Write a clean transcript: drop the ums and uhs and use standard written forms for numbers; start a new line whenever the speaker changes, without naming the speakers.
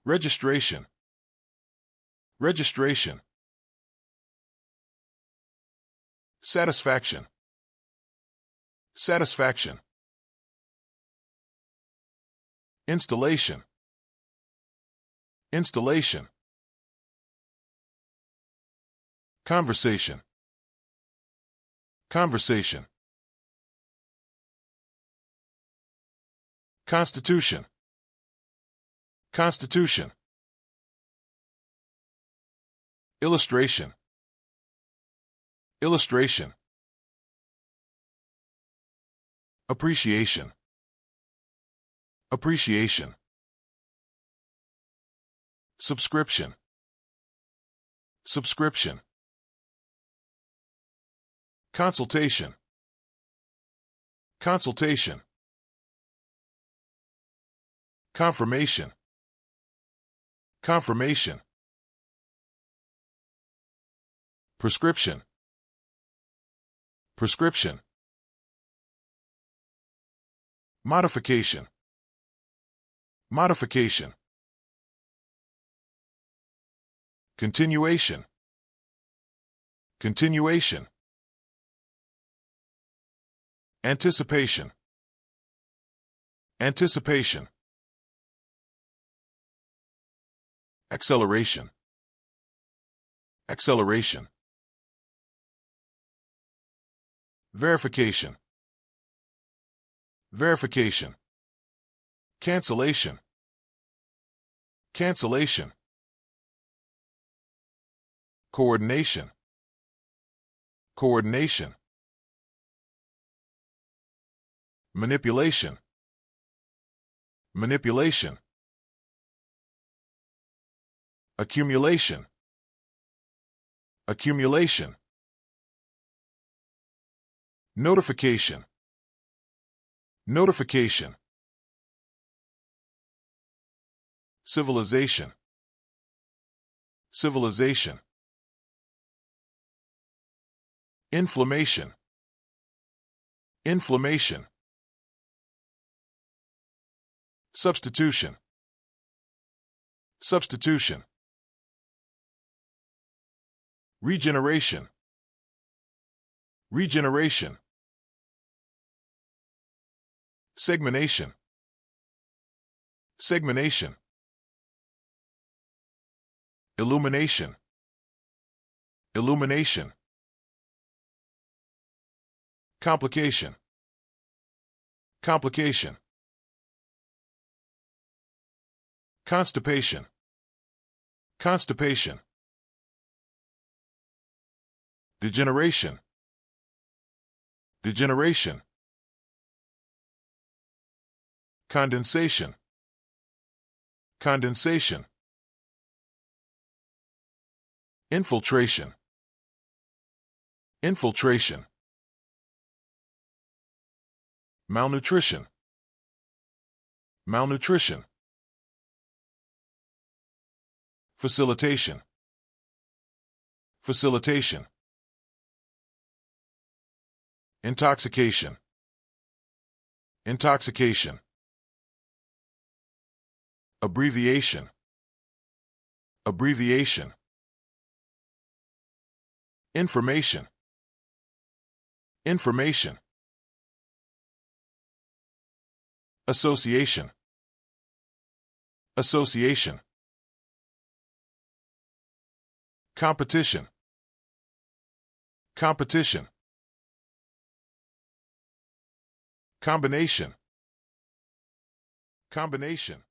registration, registration, satisfaction, satisfaction, installation, installation, conversation, conversation, constitution, constitution, illustration, illustration, appreciation, appreciation, subscription, subscription, consultation, consultation, confirmation, confirmation, prescription, prescription, modification, modification, continuation, continuation, anticipation, anticipation, acceleration, acceleration, verification, verification, cancellation, cancellation, coordination, coordination, manipulation, manipulation, accumulation, accumulation, notification, notification, civilization, civilization, inflammation, inflammation, substitution, substitution, regeneration, regeneration, segmentation, segmentation, illumination, illumination, complication, complication, constipation, constipation, degeneration, degeneration, condensation, condensation, infiltration, infiltration, malnutrition, malnutrition, facilitation, facilitation, intoxication, intoxication, abbreviation, abbreviation, information, information, association, association, competition, competition, combination, combination,